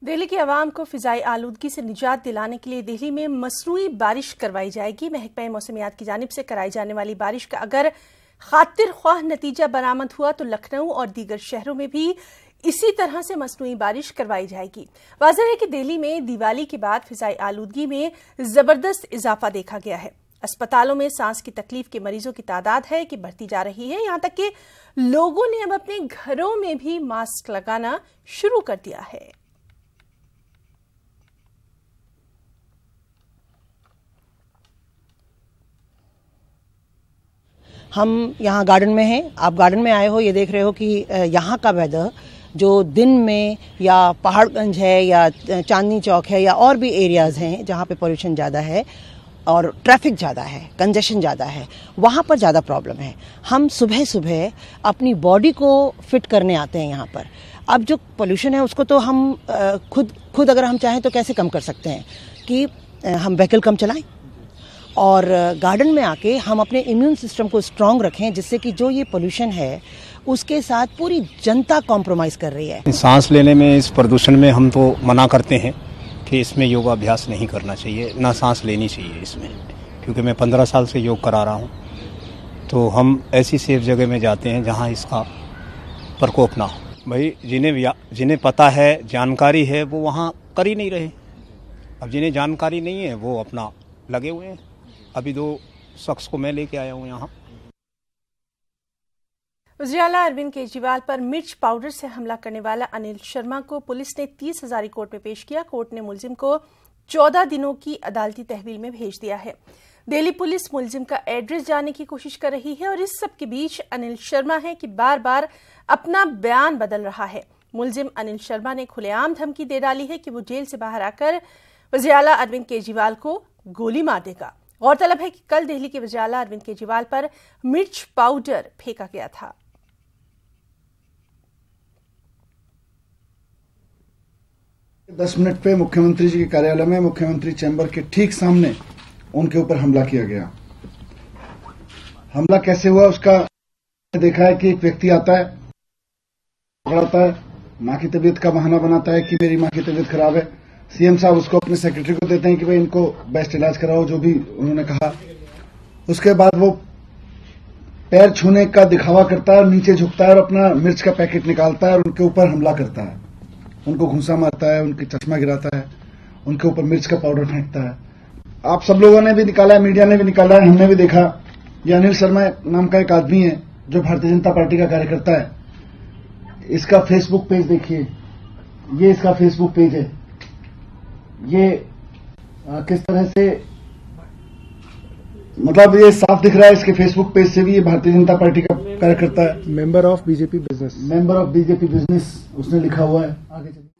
दिल्ली की आवाम को फिजाई आलूदगी से निजात दिलाने के लिए दिल्ली में मसनूई बारिश करवाई जाएगी। महकमा मौसमियात की जानिब से कराई जाने वाली बारिश का अगर खातिर ख्वाह नतीजा बरामद हुआ तो लखनऊ और दीगर शहरों में भी इसी तरह से मसनूई बारिश करवाई जाएगी। वाज़ेह है कि दिल्ली में दिवाली के बाद फिजाई आलूदगी में जबरदस्त इजाफा देखा गया है। अस्पतालों में सांस की तकलीफ के मरीजों की तादाद है कि बढ़ती जा रही है। यहां तक कि लोगों ने अब अपने घरों में भी मास्क लगाना शुरू कर दिया है। हम यहाँ गार्डन में हैं। आप गार्डन में आए हो, ये देख रहे हो कि यहाँ का वेदर जो दिन में या पहाड़गंज है या चांदनी चौक है या और भी एरियाज़ हैं जहाँ पे पोल्यूशन ज़्यादा है और ट्रैफिक ज़्यादा है, कंजेशन ज़्यादा है, वहाँ पर ज़्यादा प्रॉब्लम है। हम सुबह सुबह अपनी बॉडी को फिट करने आते हैं यहाँ पर। अब जो पोल्यूशन है उसको तो हम खुद अगर हम चाहें तो कैसे कम कर सकते हैं कि हम व्हीकल कम चलाएं और गार्डन में आके हम अपने इम्यून सिस्टम को स्ट्रांग रखें, जिससे कि जो ये पोल्यूशन है उसके साथ पूरी जनता कॉम्प्रोमाइज़ कर रही है। सांस लेने में इस प्रदूषण में हम तो मना करते हैं कि इसमें योगाभ्यास नहीं करना चाहिए, ना सांस लेनी चाहिए इसमें, क्योंकि मैं 15 साल से योग करा रहा हूँ। तो हम ऐसी सेफ जगह में जाते हैं जहाँ इसका प्रकोप ना हो। भाई जिन्हें पता है, जानकारी है, वो वहाँ कर ही नहीं रहे। अब जिन्हें जानकारी नहीं है वो अपना लगे हुए हैं। अभी 2 शख्स को मैं लेके आया हूँ यहाँ। वज़ीर आला अरविंद केजरीवाल पर मिर्च पाउडर से हमला करने वाला अनिल शर्मा को पुलिस ने 30 हज़ारी कोर्ट में पेश किया। कोर्ट ने मुलजिम को 14 दिनों की अदालती तहवील में भेज दिया है। दिल्ली पुलिस मुलजिम का एड्रेस जानने की कोशिश कर रही है और इस सब के बीच अनिल शर्मा है कि बार बार अपना बयान बदल रहा है। मुलजिम अनिल शर्मा ने खुलेआम धमकी दे डाली है कि वो जेल से बाहर आकर वज़ीर आला अरविंद केजरीवाल को गोली मार देगा। गौरतलब है कि कल दिल्ली के वज़ीर आला अरविंद केजरीवाल पर मिर्च पाउडर फेंका गया था। दस मिनट पे मुख्यमंत्री जी के कार्यालय में, मुख्यमंत्री चैम्बर के ठीक सामने उनके ऊपर हमला किया गया। हमला कैसे हुआ उसका देखा है कि एक व्यक्ति आता है, पकड़ाता है, मां की तबीयत का बहाना बनाता है कि मेरी मां की तबीयत खराब है। सीएम साहब उसको अपने सेक्रेटरी को देते हैं कि भाई इनको बेस्ट इलाज कराओ, जो भी उन्होंने कहा। उसके बाद वो पैर छूने का दिखावा करता है, नीचे झुकता है और अपना मिर्च का पैकेट निकालता है और उनके ऊपर हमला करता है। उनको घूंसा मारता है, उनके चश्मा गिराता है, उनके ऊपर मिर्च का पाउडर फेंकता है। आप सब लोगों ने भी निकाला है, मीडिया ने भी निकाला है, हमने भी देखा। ये अनिल शर्मा नाम का एक आदमी है जो भारतीय जनता पार्टी का कार्यकर्ता है। इसका फेसबुक पेज देखिए, ये इसका फेसबुक पेज है। ये किस तरह से, मतलब ये साफ दिख रहा है इसके फेसबुक पेज से भी ये भारतीय जनता पार्टी का कार्यकर्ता है। मेंबर ऑफ बीजेपी बिजनेस उसने लिखा हुआ है। आगे चलिए।